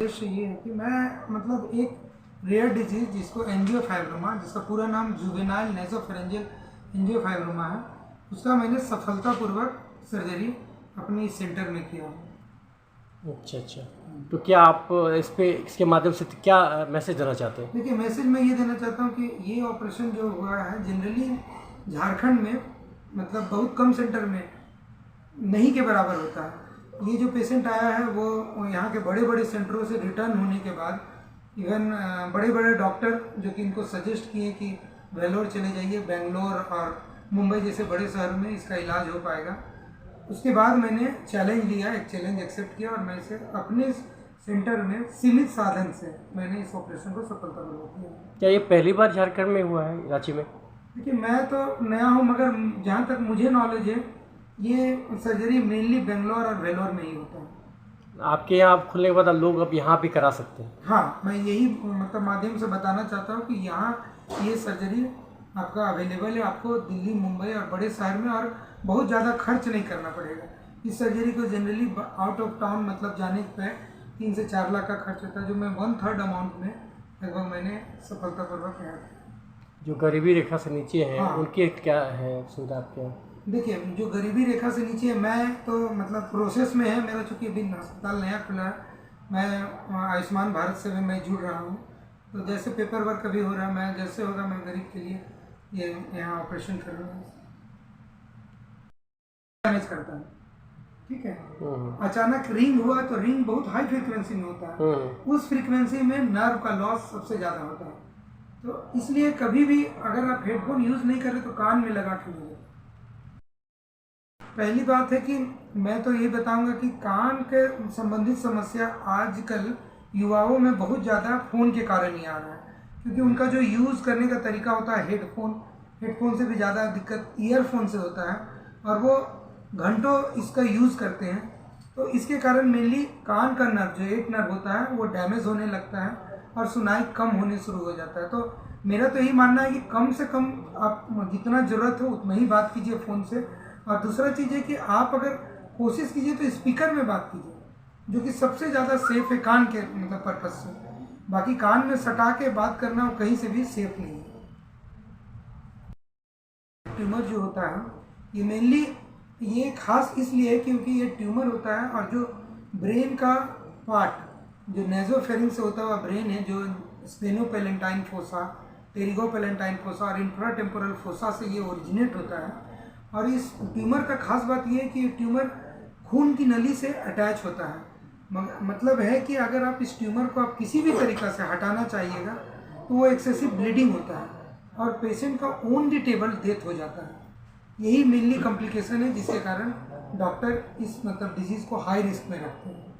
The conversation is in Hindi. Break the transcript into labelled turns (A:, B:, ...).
A: उद्देश्य ये है कि मैं मतलब एक रेयर डिजीज़ जिसको एंजियोफाइब्रोमा, जिसका पूरा नाम जुवेनाइल नेसोफेरेंजियल एंजियोफाइब्रोमा है, उसका मैंने सफलतापूर्वक सर्जरी अपनी सेंटर में किया।
B: अच्छा अच्छा। तो क्या आप इसके माध्यम से क्या मैसेज देना चाहते हैं?
A: देखिए, मैसेज मैं ये देना चाहता हूँ कि ये ऑपरेशन जो हुआ है जनरली झारखंड में मतलब बहुत कम सेंटर में नहीं के बराबर होता है। ये जो पेशेंट आया है वो यहाँ के बड़े बड़े सेंटरों से रिटर्न होने के बाद इवन बड़े बड़े डॉक्टर जो कि इनको सजेस्ट किए कि वेलोर चले जाइए, बेंगलोर और मुंबई जैसे बड़े शहर में इसका इलाज हो पाएगा। उसके बाद मैंने चैलेंज लिया, एक चैलेंज एक्सेप्ट किया और मैं इसे अपने सेंटर में सीमित साधन से मैंने इस ऑपरेशन को सफलतापूर्वक किया।
B: क्या ये पहली बार झारखंड में हुआ है, रांची में?
A: देखिए, मैं तो नया हूँ मगर जहाँ तक मुझे नॉलेज है ये सर्जरी मेनली बेंगलोर और वेलोर में ही होता है।
B: आपके यहाँ खुलने के बाद लोग अब यहाँ भी करा सकते हैं?
A: हाँ, मैं यही मतलब माध्यम से बताना चाहता हूँ कि यहाँ ये सर्जरी आपका अवेलेबल है। आपको दिल्ली, मुंबई और बड़े शहर में और बहुत ज़्यादा खर्च नहीं करना पड़ेगा। इस सर्जरी को जनरली आउट ऑफ टाउन मतलब जाने पे 3 से 4 लाख का खर्च होता है, जो मैं 1/3 अमाउंट में लगभग मैंने सफलतापूर्वक किया।
B: जो गरीबी रेखा से नीचे हैं,
A: हाँ।
B: उनकी क्या है सुविधा आपके यहाँ?
A: देखिए, जो गरीबी रेखा से नीचे है, मैं तो मतलब प्रोसेस में है मेरा, चूँकि अभी अस्पताल नया खुला है, मैं आयुष्मान भारत से भी मैं जुड़ रहा हूँ। तो जैसे पेपर वर्क अभी हो रहा है, मैं जैसे होगा मैं गरीब के लिए ये यहाँ ऑपरेशन कर रहा हूँ। मैनेज करता है, ठीक है। अचानक रिंग हुआ तो रिंग बहुत हाई फ्रीक्वेंसी में होता है, उस फ्रीक्वेंसी में नर्व का लॉस सबसे ज़्यादा होता है। तो इसलिए कभी भी अगर आप हेडफोन यूज़ नहीं करें तो कान में लगा के लीजिए। पहली बात है कि मैं तो ये बताऊंगा कि कान के संबंधित समस्या आजकल युवाओं में बहुत ज़्यादा फ़ोन के कारण ही आ रहा है, क्योंकि उनका जो यूज़ करने का तरीका होता है हेडफोन से भी ज़्यादा दिक्कत ईयरफोन से होता है और वो घंटों इसका यूज़ करते हैं। तो इसके कारण मेनली कान का नर्व, जो एक नर्व होता है, वो डैमेज होने लगता है और सुनाई कम होने शुरू हो जाता है। तो मेरा तो यही मानना है कि कम से कम आप जितना ज़रूरत हो उतना ही बात कीजिए फ़ोन से। और दूसरा चीज़ है कि आप अगर कोशिश कीजिए तो स्पीकर में बात कीजिए, जो कि सबसे ज़्यादा सेफ है कान के मतलब पर्पज़ से। बाकी कान में सटा के बात करना वो कहीं से भी सेफ नहीं है। ट्यूमर जो होता है ये मेनली ये खास इसलिए है क्योंकि ये ट्यूमर होता है और जो ब्रेन का पार्ट जो नेजोफेरिंक्स से होता हुआ ब्रेन है, जो स्पेनोपेलेंटाइन फोसा, टेरिगोपेलेंटाइन फोसा और इंफ्राटेम्पोरल फोसा से ये ओरिजिनेट होता है। और इस ट्यूमर का खास बात ये है कि ये ट्यूमर खून की नली से अटैच होता है। मतलब है कि अगर आप इस ट्यूमर को आप किसी भी तरीक़ा से हटाना चाहिएगा तो वो एक्सेसिव ब्लीडिंग होता है और पेशेंट का ऑन द टेबल डेथ हो जाता है। यही मेनली कॉम्प्लिकेशन है जिसके कारण डॉक्टर इस मतलब डिजीज़ को हाई रिस्क में रखते हैं।